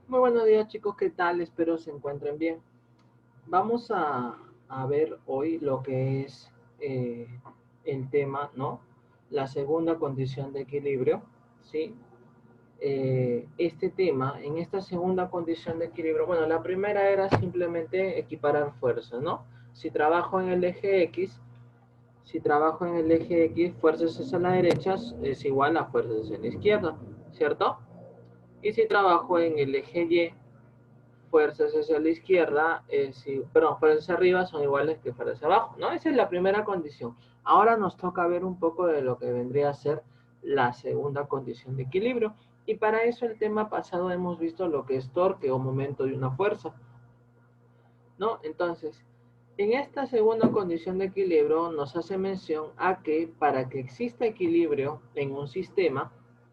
Muy buenos días chicos, ¿qué tal? Espero se encuentren bien. Vamos a ver hoy lo que es el tema, ¿no? La segunda condición de equilibrio, ¿sí? Este tema, en esta segunda condición de equilibrio, bueno, la primera era simplemente equiparar fuerzas, ¿no? Si trabajo en el eje X, si trabajo en el eje X, fuerzas hacia la derecha es igual a fuerzas hacia la izquierda, ¿cierto? Y si trabajo en el eje Y, fuerzas hacia la izquierda, perdón, fuerzas hacia arriba son iguales que fuerzas hacia abajo, ¿no? Esa es la primera condición. Ahora nos toca ver un poco de lo que vendría a ser la segunda condición de equilibrio. Y para eso el tema pasado hemos visto lo que es torque o momento de una fuerza, ¿no? Entonces, en esta segunda condición de equilibrio nos hace mención a que para que exista equilibrio en un sistema,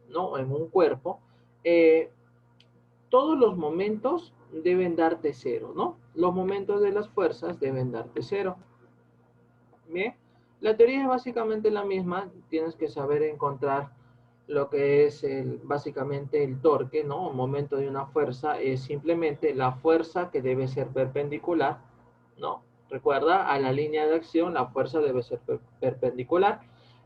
¿no? En un cuerpo, eh, todos los momentos deben darte cero, ¿no? Los momentos de las fuerzas deben darte cero. Bien, la teoría es básicamente la misma, tienes que saber encontrar lo que es básicamente el torque, ¿no? Un momento de una fuerza es simplemente la fuerza que debe ser perpendicular, ¿no? Recuerda, a la línea de acción la fuerza debe ser perpendicular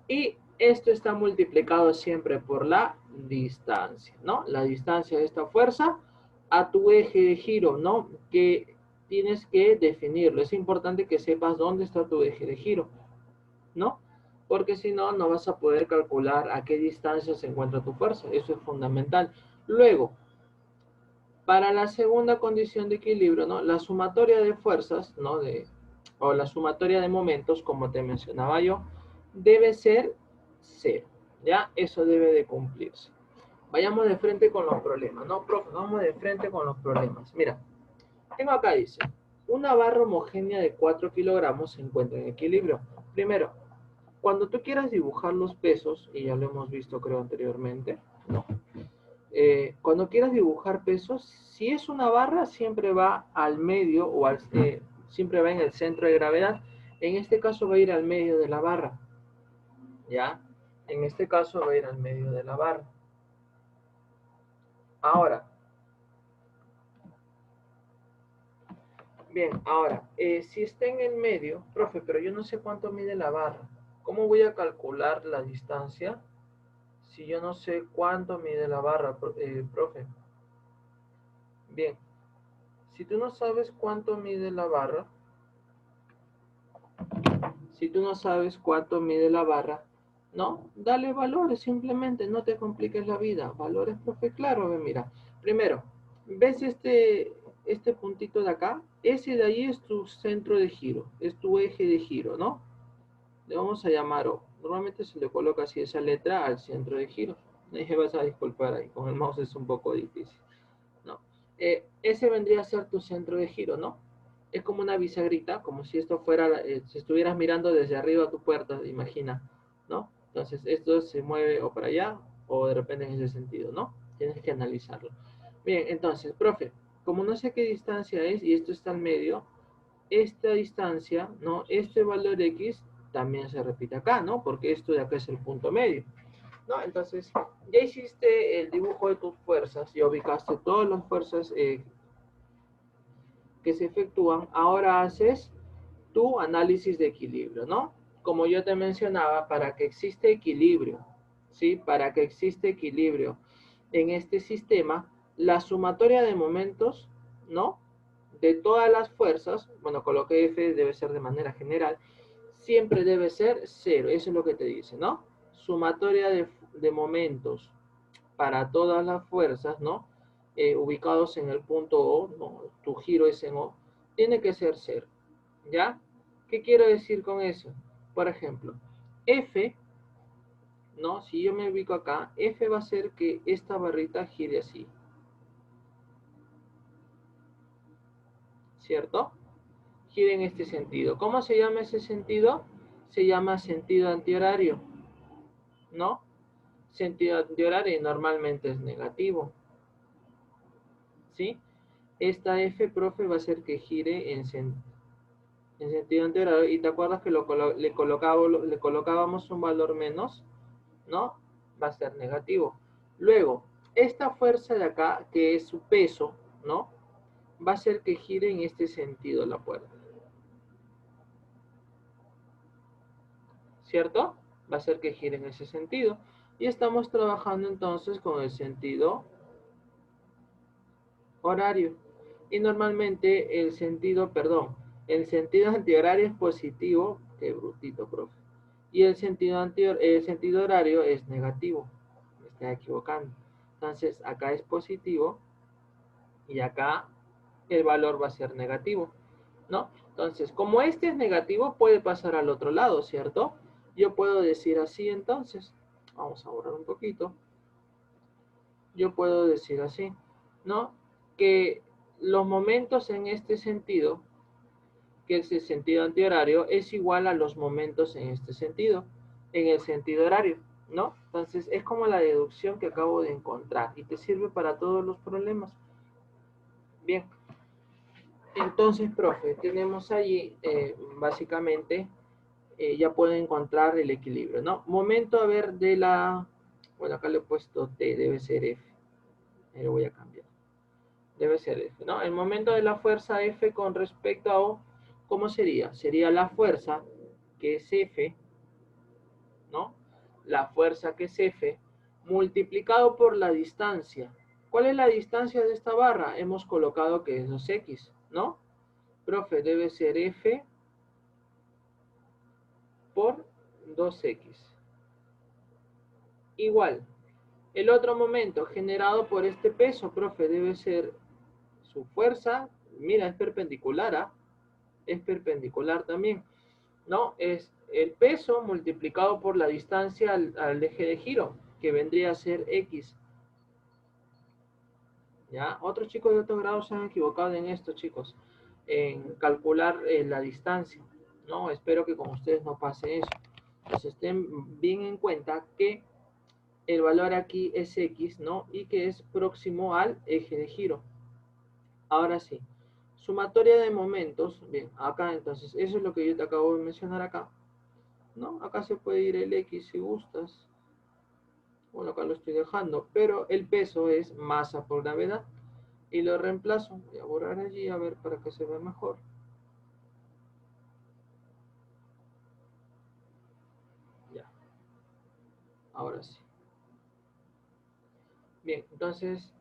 y esto está multiplicado siempre por la distancia, ¿no? La distancia de esta fuerza a tu eje de giro, ¿no? Que tienes que definirlo. Es importante que sepas dónde está tu eje de giro, ¿no? Porque si no, no vas a poder calcular a qué distancia se encuentra tu fuerza. Eso es fundamental. Luego, para la segunda condición de equilibrio, ¿no? La sumatoria de fuerzas, ¿no? O la sumatoria de momentos, como te mencionaba yo, debe ser cero, ¿ya? Eso debe de cumplirse. Vayamos de frente con los problemas, ¿no, profe? Vamos de frente con los problemas. Mira, tengo acá, dice, una barra homogénea de 4 kilogramos se encuentra en equilibrio. Primero, cuando tú quieras dibujar los pesos, y ya lo hemos visto creo anteriormente, ¿no? Cuando quieras dibujar pesos, si es una barra, siempre va al medio siempre va en el centro de gravedad. En este caso va a ir al medio de la barra, ¿ya? En este caso va a ir al medio de la barra. Ahora, bien, ahora, si está en el medio, profe, pero yo no sé cuánto mide la barra. ¿Cómo voy a calcular la distancia si yo no sé cuánto mide la barra, profe? Bien, si tú no sabes cuánto mide la barra, si tú no sabes cuánto mide la barra, no, dale valores simplemente, no te compliques la vida. Valores, profe, claro, ve, mira. Primero, ¿ves este puntito de acá? Ese de ahí es tu centro de giro, es tu eje de giro, ¿no? Le vamos a llamar O. Normalmente se le coloca así esa letra al centro de giro. Me vas a disculpar ahí, con el mouse es un poco difícil. ¿No? Ese vendría a ser tu centro de giro, ¿no? Es como una bisagrita, como si esto fuera, si estuvieras mirando desde arriba a tu puerta, imagina, ¿no? Entonces esto se mueve o para allá o de repente en ese sentido, ¿no? Tienes que analizarlo. Bien, entonces, profe, como no sé qué distancia es y esto está al medio, esta distancia, ¿no? Este valor X también se repite acá, ¿no? Porque esto de acá es el punto medio. ¿No? Entonces, ya hiciste el dibujo de tus fuerzas, ya ubicaste todas las fuerzas que se efectúan, ahora haces tu análisis de equilibrio, ¿no? Como yo te mencionaba, para que existe equilibrio, ¿sí? Para que existe equilibrio en este sistema, la sumatoria de momentos, ¿no? De todas las fuerzas, bueno, coloqué F, debe ser de manera general, siempre debe ser cero, eso es lo que te dice, ¿no? Sumatoria de momentos para todas las fuerzas, ¿no? Ubicados en el punto O, ¿no? Tu giro es en O, tiene que ser cero, ¿ya? ¿Qué quiero decir con eso? Por ejemplo, F, ¿no? Si yo me ubico acá, F va a hacer que esta barrita gire así, ¿cierto? Gire en este sentido. ¿Cómo se llama ese sentido? Se llama sentido antihorario, ¿no? Sentido antihorario normalmente es negativo, ¿sí? Esta F, profe, va a hacer que gire en sentido antihorario. Y te acuerdas que le colocábamos un valor menos, ¿no? Va a ser negativo. Luego, esta fuerza de acá, que es su peso, ¿no? Va a hacer que gire en este sentido la puerta. ¿Cierto? Va a hacer que gire en ese sentido. Y estamos trabajando entonces con el sentido horario. Y normalmente el sentido antihorario es positivo. Qué brutito, profe. Y el sentido horario es negativo. Me estoy equivocando. Entonces, acá es positivo y acá el valor va a ser negativo, ¿no? Entonces, como este es negativo, puede pasar al otro lado, ¿cierto? Yo puedo decir así entonces. Vamos a borrar un poquito. Yo puedo decir así, ¿no? Que los momentos en este sentido, que es el sentido antihorario, es igual a los momentos en este sentido, en el sentido horario, ¿no? Entonces, es como la deducción que acabo de encontrar y te sirve para todos los problemas. Bien. Entonces, profe, tenemos allí básicamente, ya puedo encontrar el equilibrio, ¿no? Momento, a ver, de la, bueno, acá le he puesto T, debe ser F. Ahí lo voy a cambiar. Debe ser F, ¿no? El momento de la fuerza F con respecto a O, ¿cómo sería? Sería la fuerza, que es F, ¿no? La fuerza que es F, multiplicado por la distancia. ¿Cuál es la distancia de esta barra? Hemos colocado que es 2X, ¿no? Profe, debe ser F por 2X. Igual, el otro momento generado por este peso, profe, debe ser su fuerza. Mira, es perpendicular, ¿ah? Es perpendicular también, ¿no? Es el peso multiplicado por la distancia al eje de giro, que vendría a ser X. ¿Ya? Otros chicos de otros grados se han equivocado en esto, chicos, en calcular la distancia, ¿no? Espero que con ustedes no pase eso. Entonces estén bien en cuenta que el valor aquí es X, ¿no? Y que es próximo al eje de giro. Ahora sí, sumatoria de momentos, bien, acá entonces, eso es lo que yo te acabo de mencionar acá, ¿no? Acá se puede ir el X si gustas. Bueno, acá lo estoy dejando, pero el peso es masa por gravedad. Y lo reemplazo, voy a borrar allí a ver para que se vea mejor. Ya, ahora sí. Bien, entonces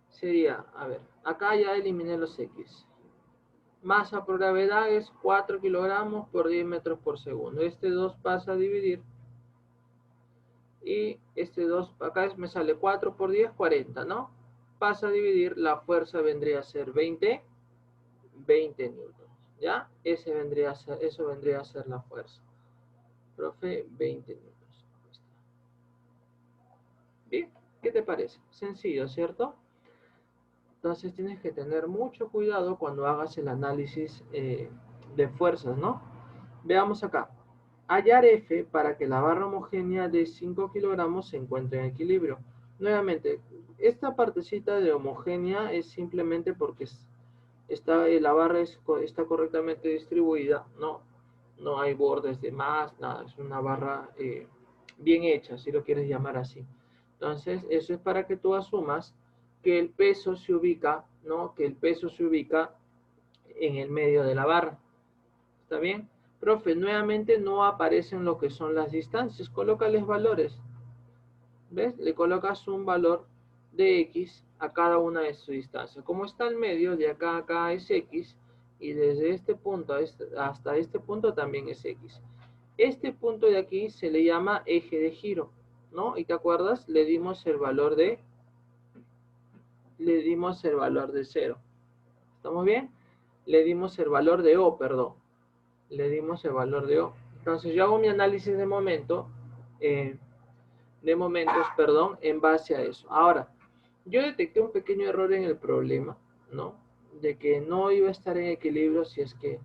sería, a ver, acá ya eliminé los X. Masa por gravedad es 4 kilogramos por 10 metros por segundo. Este 2 pasa a dividir. Y este 2, acá me sale 4 por 10, 40, ¿no? Pasa a dividir, la fuerza vendría a ser 20 newtons, ¿ya? Eso vendría a ser la fuerza. Profe, 20 newtons. Bien, ¿qué te parece? Sencillo, ¿cierto? Entonces tienes que tener mucho cuidado cuando hagas el análisis de fuerzas, ¿no? Veamos acá. Hallar F para que la barra homogénea de 5 kilogramos se encuentre en equilibrio. Nuevamente, esta partecita de homogénea es simplemente porque la barra está correctamente distribuida, ¿no? No hay bordes de más, nada. Es una barra bien hecha, si lo quieres llamar así. Entonces, eso es para que tú asumas que el peso se ubica, ¿no? Que el peso se ubica en el medio de la barra. ¿Está bien? Profe, nuevamente no aparecen lo que son las distancias. Colócales valores. ¿Ves? Le colocas un valor de X a cada una de sus distancias. Como está en medio, de acá a acá es X, y desde este punto hasta este punto también es X. Este punto de aquí se le llama eje de giro, ¿no? ¿Y te acuerdas? Le dimos el valor de 0. ¿Estamos bien? Le dimos el valor de O, perdón. Le dimos el valor de O. Entonces yo hago mi análisis de momentos, en base a eso. Ahora, yo detecté un pequeño error en el problema, ¿no? De que no iba a estar en equilibrio si es que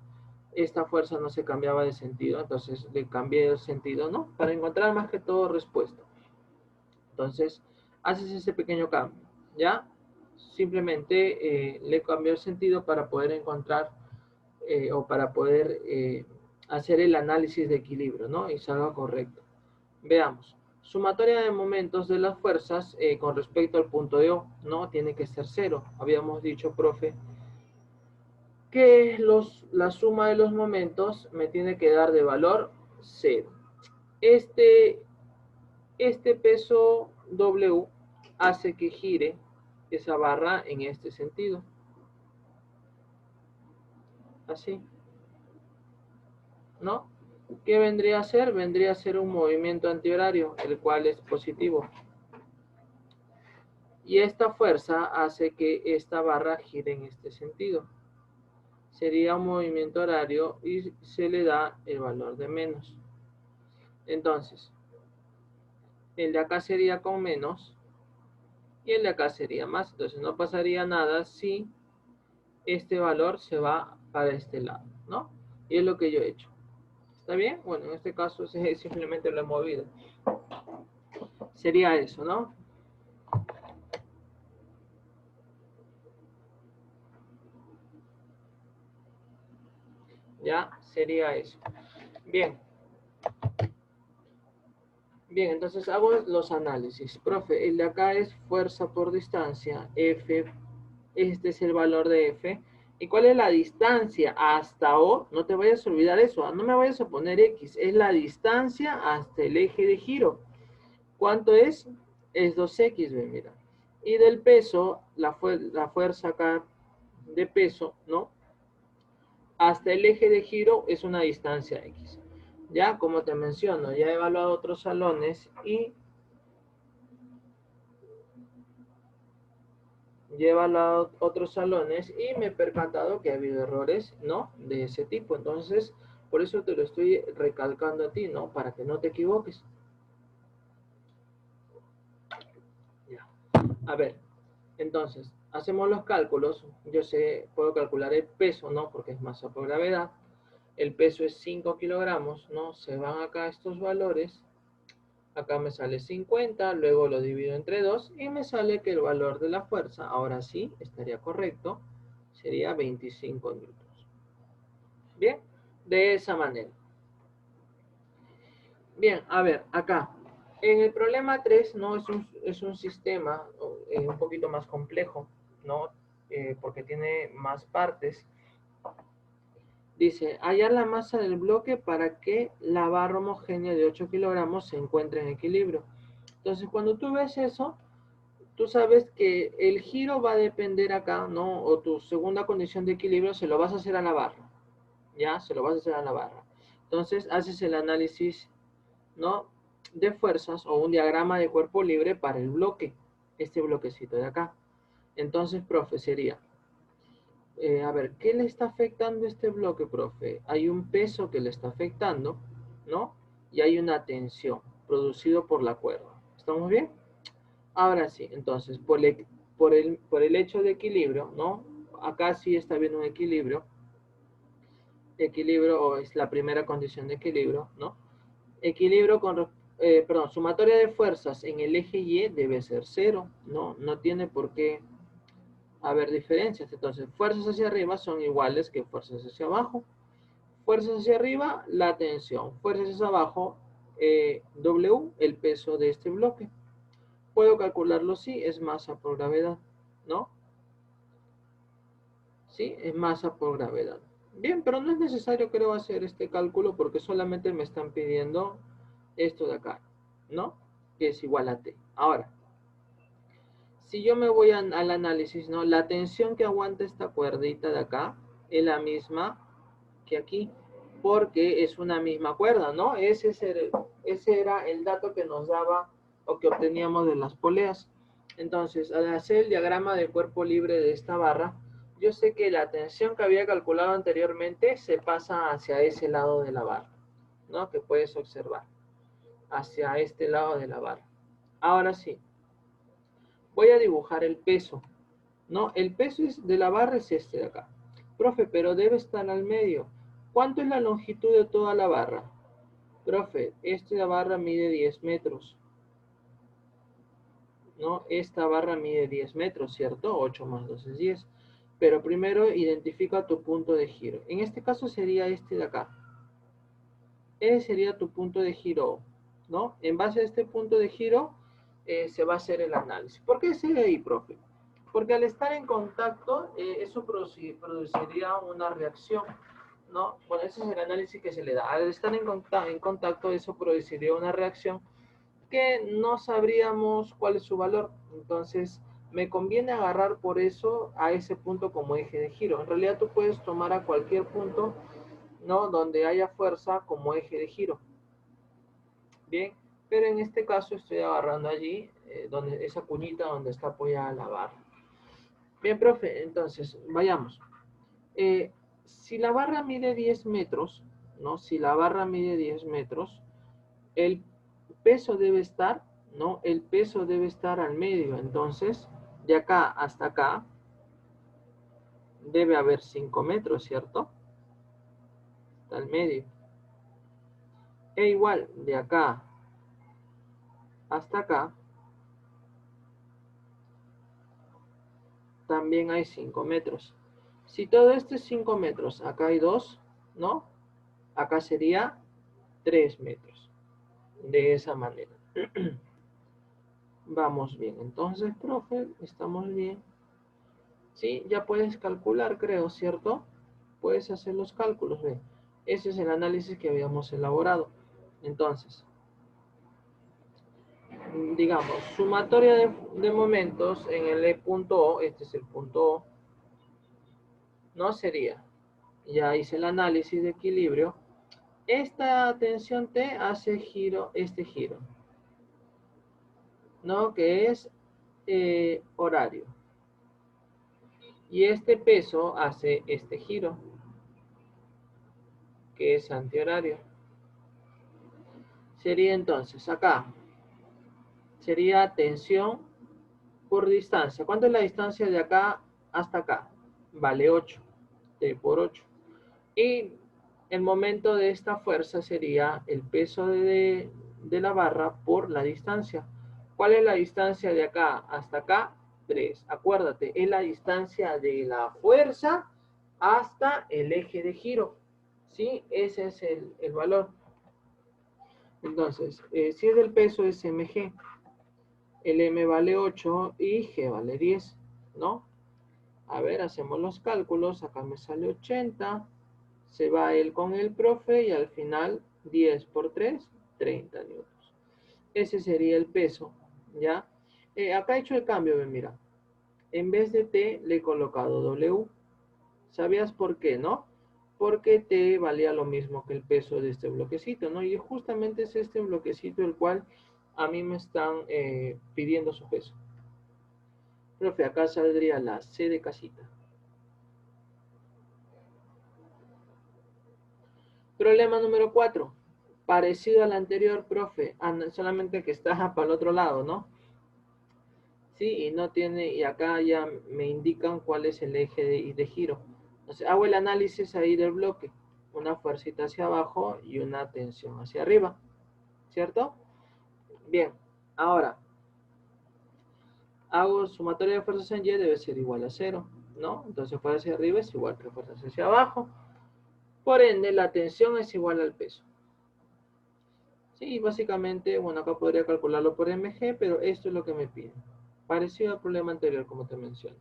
esta fuerza no se cambiaba de sentido. Entonces le cambié el sentido, ¿no? Para encontrar más que todo respuesta. Entonces, haces ese pequeño cambio, ¿ya? Simplemente le cambió el sentido para poder encontrar o para poder hacer el análisis de equilibrio, ¿no? Y salga correcto. Veamos. Sumatoria de momentos de las fuerzas con respecto al punto de O, ¿no? Tiene que ser 0. Habíamos dicho, profe, que la suma de los momentos me tiene que dar de valor 0. Este peso W hace que gire esa barra en este sentido. Así. ¿No? ¿Qué vendría a ser? Vendría a ser un movimiento antihorario, el cual es positivo. Y esta fuerza hace que esta barra gire en este sentido. Sería un movimiento horario y se le da el valor de menos. Entonces, el de acá sería con menos y el de acá sería más. Entonces no pasaría nada si este valor se va para este lado, ¿no? Y es lo que yo he hecho. ¿Está bien? Bueno, en este caso simplemente lo he movido. Sería eso, ¿no? Ya, sería eso. Bien. Bien, entonces hago los análisis. Profe, el de acá es fuerza por distancia, F, este es el valor de F. ¿Y cuál es la distancia hasta O? No te vayas a olvidar eso, no me vayas a poner X, es la distancia hasta el eje de giro. ¿Cuánto es? Es 2X, ve, mira. Y del peso, la fuerza acá de peso, ¿no? Hasta el eje de giro es una distancia X. Ya, como te menciono, ya he evaluado otros salones y otros salones y me he percatado que ha habido errores, ¿no? De ese tipo. Entonces, por eso te lo estoy recalcando a ti, ¿no? Para que no te equivoques. Ya. A ver, entonces, hacemos los cálculos. Yo sé, puedo calcular el peso, ¿no? Porque es masa por gravedad. El peso es 5 kilogramos, ¿no? Se van acá estos valores. Acá me sale 50, luego lo divido entre 2 y me sale que el valor de la fuerza, ahora sí, estaría correcto, sería 25 newtons. Bien, de esa manera. Bien, a ver, acá. En el problema 3, ¿no? Es un sistema un poquito más complejo, ¿no? Porque tiene más partes. Dice, hallar la masa del bloque para que la barra homogénea de 8 kilogramos se encuentre en equilibrio. Entonces, cuando tú ves eso, tú sabes que el giro va a depender acá, ¿no? O tu segunda condición de equilibrio se lo vas a hacer a la barra, ¿ya? Se lo vas a hacer a la barra. Entonces, haces el análisis, ¿no? De fuerzas o un diagrama de cuerpo libre para el bloque, este bloquecito de acá. Entonces, profe, sería, a ver, ¿qué le está afectando este bloque, profe? Hay un peso que le está afectando, ¿no? Y hay una tensión producido por la cuerda. ¿Estamos bien? Ahora sí, entonces, por el hecho de equilibrio, ¿no? Acá sí está habiendo un equilibrio. Equilibrio, o es la primera condición de equilibrio, ¿no? Equilibrio perdón, sumatoria de fuerzas en el eje Y debe ser 0, ¿no? No tiene por qué haber diferencias. Entonces, fuerzas hacia arriba son iguales que fuerzas hacia abajo. Fuerzas hacia arriba, la tensión. Fuerzas hacia abajo, W, el peso de este bloque. Puedo calcularlo, sí, es masa por gravedad, ¿no? Sí, es masa por gravedad. Bien, pero no es necesario, creo, hacer este cálculo porque solamente me están pidiendo esto de acá, ¿no? Que es igual a T. Ahora, si yo me voy al análisis, ¿no? La tensión que aguanta esta cuerdita de acá es la misma que aquí, porque es una misma cuerda, ¿no? Ese era el dato que nos daba o que obteníamos de las poleas. Entonces, al hacer el diagrama de cuerpo libre de esta barra, yo sé que la tensión que había calculado anteriormente se pasa hacia ese lado de la barra, ¿no? Que puedes observar, hacia este lado de la barra. Ahora sí, voy a dibujar el peso, ¿no? El peso de la barra es este de acá. Profe, pero debe estar al medio. ¿Cuánto es la longitud de toda la barra? Profe, esta barra mide 10 metros, ¿no? Esta barra mide 10 metros, ¿cierto? 8 más 2 es 10. Pero primero identifica tu punto de giro. En este caso sería este de acá. Ese sería tu punto de giro. ¿no? En base a este punto de giro se va a hacer el análisis. ¿Por qué sigue ahí, profe? Porque al estar en contacto, eso produciría una reacción, ¿no? Bueno, ese es el análisis que se le da. Al estar en contacto, eso produciría una reacción que no sabríamos cuál es su valor. Entonces, me conviene agarrar por eso a ese punto como eje de giro. En realidad, tú puedes tomar a cualquier punto, ¿no? Donde haya fuerza como eje de giro. Bien, pero en este caso estoy agarrando allí, donde, esa cuñita donde está apoyada la barra. Bien, profe, entonces, vayamos. Si la barra mide 10 metros, ¿no? Si la barra mide 10 metros, el peso debe estar, ¿no? El peso debe estar al medio. Entonces, de acá hasta acá, debe haber 5 metros, ¿cierto? Está al medio. E igual, de acá hasta acá, también hay 5 metros. Si todo esto es 5 metros, acá hay 2, ¿no? Acá sería 3 metros. De esa manera. Vamos bien. Entonces, profe, estamos bien. Sí, ya puedes calcular, creo, ¿cierto? Puedes hacer los cálculos, ¿ve? Ese es el análisis que habíamos elaborado. Entonces, digamos, sumatoria de momentos en el punto O, este es el punto O, no sería, ya hice el análisis de equilibrio, esta tensión T hace giro, este giro, ¿no? Que es horario. Y este peso hace este giro, que es antihorario. Sería entonces acá, sería tensión por distancia. ¿Cuánto es la distancia de acá hasta acá? Vale 8, T por 8. Y el momento de esta fuerza sería el peso de la barra por la distancia. ¿Cuál es la distancia de acá hasta acá? 3. Acuérdate, es la distancia de la fuerza hasta el eje de giro. ¿Sí? Ese es el valor. Entonces, si es el peso es mg. El m vale 8 y g vale 10, ¿no? A ver, hacemos los cálculos. Acá me sale 80. Se va él con el profe y al final 10 por 3, 30 newtons. Ese sería el peso, ¿ya? Acá he hecho el cambio, mira. En vez de T le he colocado W. ¿Sabías por qué, no? Porque T valía lo mismo que el peso de este bloquecito, ¿no? Y justamente es este bloquecito el cual a mí me están pidiendo su peso. Profe, acá saldría la C de casita. Problema número 4. Parecido al anterior, profe, solamente que está para el otro lado, ¿no? Sí, y no tiene, y acá ya me indican cuál es el eje de giro. Entonces, hago el análisis ahí del bloque. Una fuercita hacia abajo y una tensión hacia arriba. ¿Cierto? Bien, ahora, hago sumatoria de fuerzas en Y debe ser igual a 0, ¿no? Entonces, fuerza hacia arriba es igual que fuerzas hacia abajo. Por ende, la tensión es igual al peso. Sí, básicamente, bueno, acá podría calcularlo por mg, pero esto es lo que me piden. Parecido al problema anterior, como te mencioné.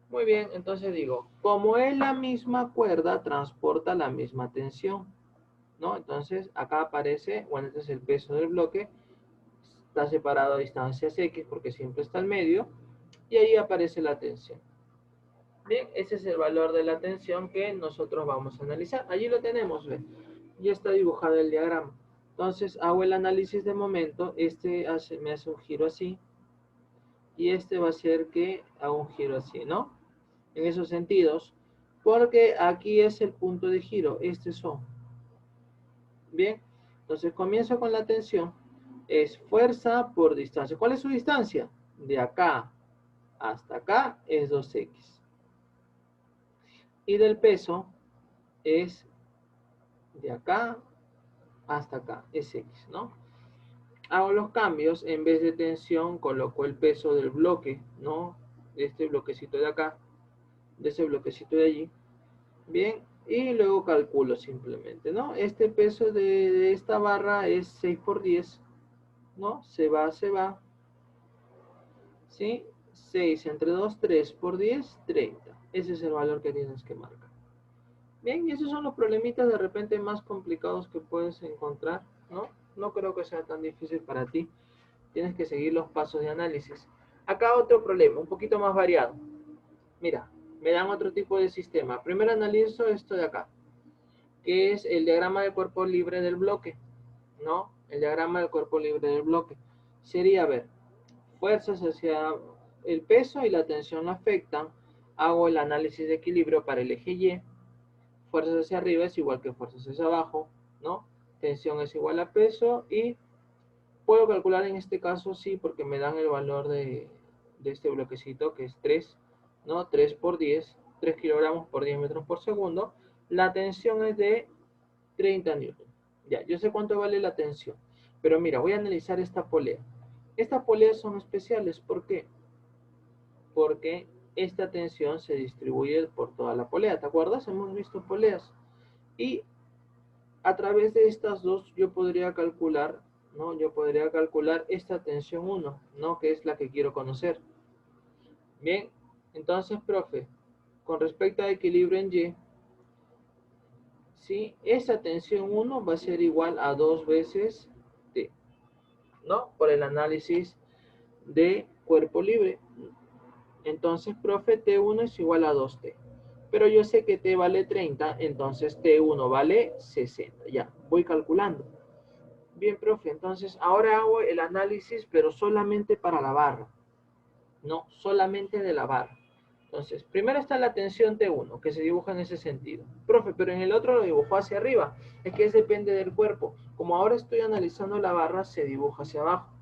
Muy bien, entonces digo, como es la misma cuerda, transporta la misma tensión, ¿no? Entonces, acá aparece, bueno, este es el peso del bloque, está separado a distancias x porque siempre está al medio, y ahí aparece la tensión. Bien, ese es el valor de la tensión que nosotros vamos a analizar. Allí lo tenemos, ¿ve? Ya está dibujado el diagrama. Entonces hago el análisis de momento, este me hace un giro así, y este va a hacer que haga un giro así, ¿no? En esos sentidos, porque aquí es el punto de giro, estos son. Bien, entonces comienzo con la tensión, es fuerza por distancia. ¿Cuál es su distancia? De acá hasta acá es 2x. Y del peso es de acá hasta acá, es x, ¿no? Hago los cambios, en vez de tensión coloco el peso del bloque, ¿no? De este bloquecito de acá, de ese bloquecito de allí. Bien, Y luego calculo simplemente, ¿no? Este peso de esta barra es 6 por 10, ¿no? Se va, ¿sí? 6 entre 2, 3 por 10, 30. Ese es el valor que tienes que marcar. Bien, y esos son los problemitas de repente más complicados que puedes encontrar, ¿no? No creo que sea tan difícil para ti. Tienes que seguir los pasos de análisis. Acá otro problema, un poquito más variado. Mira, me dan otro tipo de sistema. Primero analizo esto de acá, que es el diagrama de cuerpo libre del bloque, ¿no? El diagrama del cuerpo libre del bloque. Sería, a ver, fuerzas hacia el peso y la tensión lo afectan. Hago el análisis de equilibrio para el eje Y. Fuerzas hacia arriba es igual que fuerzas hacia abajo, ¿no? Tensión es igual a peso y puedo calcular en este caso, sí, porque me dan el valor de este bloquecito, que es 3, ¿no? 3 por 10, 3 kilogramos por 10 metros por segundo. La tensión es de 30 newton. Ya, yo sé cuánto vale la tensión. Pero mira, voy a analizar esta polea. Estas poleas son especiales. ¿Por qué? Porque esta tensión se distribuye por toda la polea. ¿Te acuerdas? Hemos visto poleas. Y a través de estas dos yo podría calcular, ¿no? Yo podría calcular esta tensión 1, ¿no? Que es la que quiero conocer. Bien, entonces, profe, con respecto a equilibrio en Y, ¿sí? Esa tensión 1 va a ser igual a 2 veces T, ¿no? Por el análisis de cuerpo libre. Entonces, profe, T1 es igual a 2T. Pero yo sé que T vale 30, entonces T1 vale 60. Ya, voy calculando. Bien, profe, entonces ahora hago el análisis, pero solamente para la barra. No, solamente de la barra. Entonces, primero está la tensión T1, que se dibuja en ese sentido. Profe, pero en el otro lo dibujó hacia arriba. Es que depende del cuerpo. Como ahora estoy analizando la barra, se dibuja hacia abajo.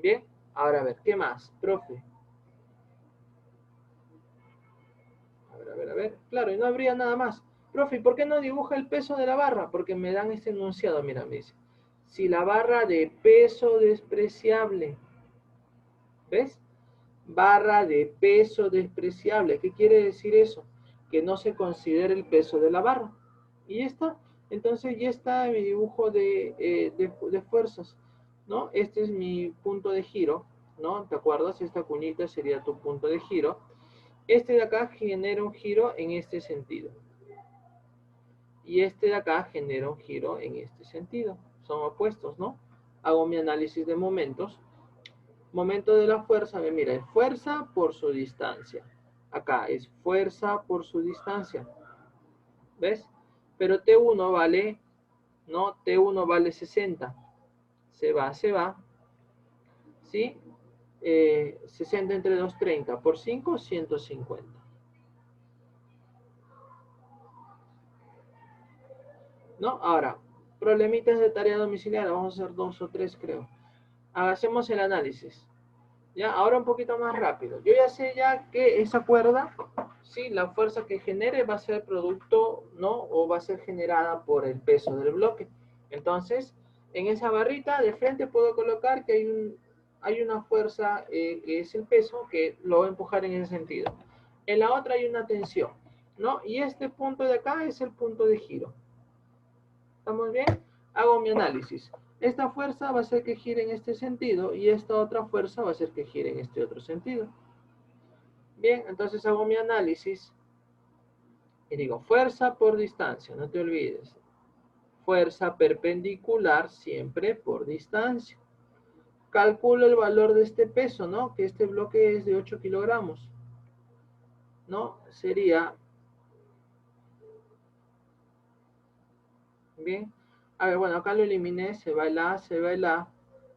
Bien, ahora a ver, ¿qué más? Profe. A ver. Claro, y no habría nada más. Profe, ¿por qué no dibuja el peso de la barra? Porque me dan este enunciado, mira, me dice. Si la barra de peso despreciable, ¿ves? Barra de peso despreciable. ¿Qué quiere decir eso? Que no se considera el peso de la barra. Y ya está. Entonces ya está mi dibujo de fuerzas, ¿no? Este es mi punto de giro, ¿no? ¿Te acuerdas? Esta cuñita sería tu punto de giro. Este de acá genera un giro en este sentido. Y este de acá genera un giro en este sentido. Son opuestos, ¿no? Hago mi análisis de momentos. Momento de la fuerza, mira, es fuerza por su distancia. Acá es fuerza por su distancia. ¿Ves? Pero T1 vale, ¿no? T1 vale 60. Se va. ¿Sí? 60 entre 2, 30. Por 5, 150. ¿No? Ahora, problemitas de tarea domiciliaria. Vamos a hacer 2 o 3, creo. Hacemos el análisis. ¿Ya? Ahora un poquito más rápido. Yo ya sé ya que esa cuerda, sí, la fuerza que genere va a ser producto, ¿no? O va a ser generada por el peso del bloque. Entonces, en esa barrita de frente puedo colocar que hay una fuerza que es el peso que lo va a empujar en ese sentido. En la otra hay una tensión, ¿no? Y este punto de acá es el punto de giro. ¿Estamos bien? Hago mi análisis. Esta fuerza va a hacer que gire en este sentido y esta otra fuerza va a hacer que gire en este otro sentido. Bien, entonces hago mi análisis y digo fuerza por distancia, no te olvides. Fuerza perpendicular siempre por distancia. Calculo el valor de este peso, ¿no? Que este bloque es de 8 kilogramos. ¿No? Sería... Bien. A ver, bueno, acá lo eliminé, se va el A, se va el A.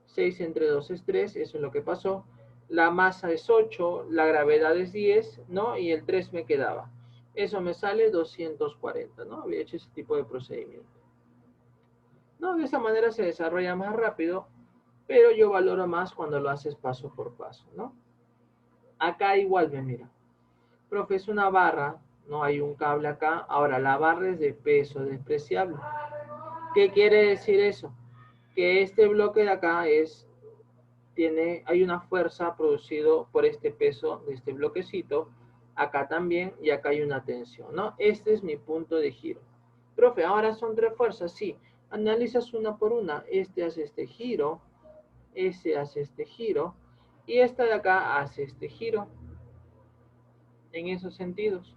6 entre 2 es 3, eso es lo que pasó. La masa es 8, la gravedad es 10, ¿no? Y el 3 me quedaba. Eso me sale 240, ¿no? Había hecho ese tipo de procedimiento. ¿No? De esa manera se desarrolla más rápido, pero yo valoro más cuando lo haces paso por paso, ¿no? Acá igual me mira. Profe, es una barra, no hay un cable acá. Ahora, la barra es de peso despreciable. ¿Qué quiere decir eso? Que este bloque de acá hay una fuerza producido por este peso de este bloquecito acá también, y acá hay una tensión, ¿no? Este es mi punto de giro. Profe, ahora son 3 fuerzas, sí. Analizas una por una. Este hace este giro, este hace este giro, y esta de acá hace este giro. En esos sentidos.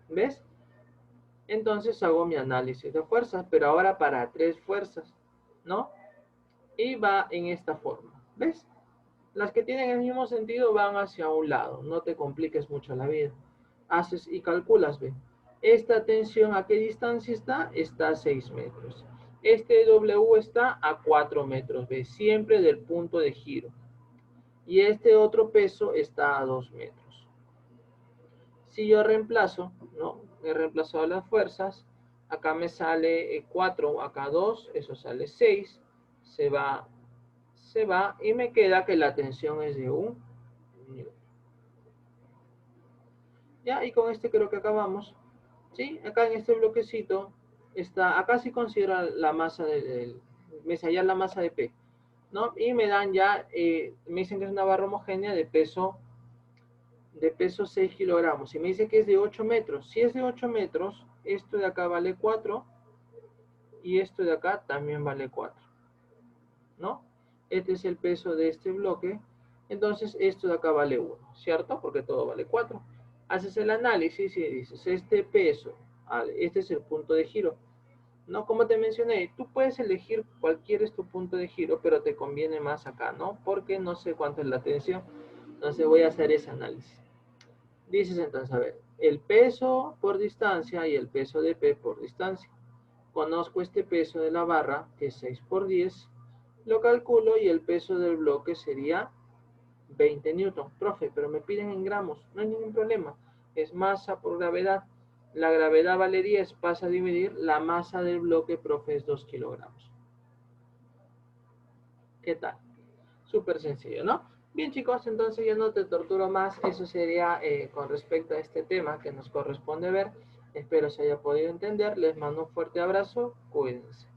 ¿Ves? Entonces hago mi análisis de fuerzas, pero ahora para 3 fuerzas, ¿no? Y va en esta forma. ¿Ves? Las que tienen el mismo sentido van hacia un lado. No te compliques mucho la vida. Haces y calculas, ¿ve? Esta tensión, ¿a qué distancia está? Está a 6 metros. Este W está a 4 metros, ¿ve? Siempre del punto de giro. Y este otro peso está a 2 metros. Si yo reemplazo, ¿no? He reemplazado las fuerzas. Acá me sale 4, acá 2, eso sale 6. Se va y me queda que la tensión es de 1 newton. Ya, y con este creo que acabamos. ¿Sí? Acá en este bloquecito está, acá sí considera la masa me sale la masa de P, ¿no? Y me dan ya, me dicen que es una barra homogénea de peso 6 kilogramos. Y me dice que es de 8 metros. Si es de 8 metros, esto de acá vale 4 y esto de acá también vale 4, ¿no? Este es el peso de este bloque. Entonces esto de acá vale 1, ¿cierto? Porque todo vale 4. Haces el análisis y dices, este peso, este es el punto de giro. No, como te mencioné, tú puedes elegir cualquier es tu punto de giro, pero te conviene más acá, ¿no? Porque no sé cuánto es la tensión. Entonces voy a hacer ese análisis. Dices entonces, a ver, el peso por distancia y el peso de P por distancia. Conozco este peso de la barra, que es 6 por 10, lo calculo y el peso del bloque sería 20 newton. Profe, pero me piden en gramos, no hay ningún problema. Es masa por gravedad. La gravedad vale 10, pasa a dividir, la masa del bloque, profe, es 2 kilogramos. ¿Qué tal? Súper sencillo, ¿no? Bien, chicos, entonces ya no te torturo más. Eso sería con respecto a este tema que nos corresponde ver. Espero se haya podido entender. Les mando un fuerte abrazo. Cuídense.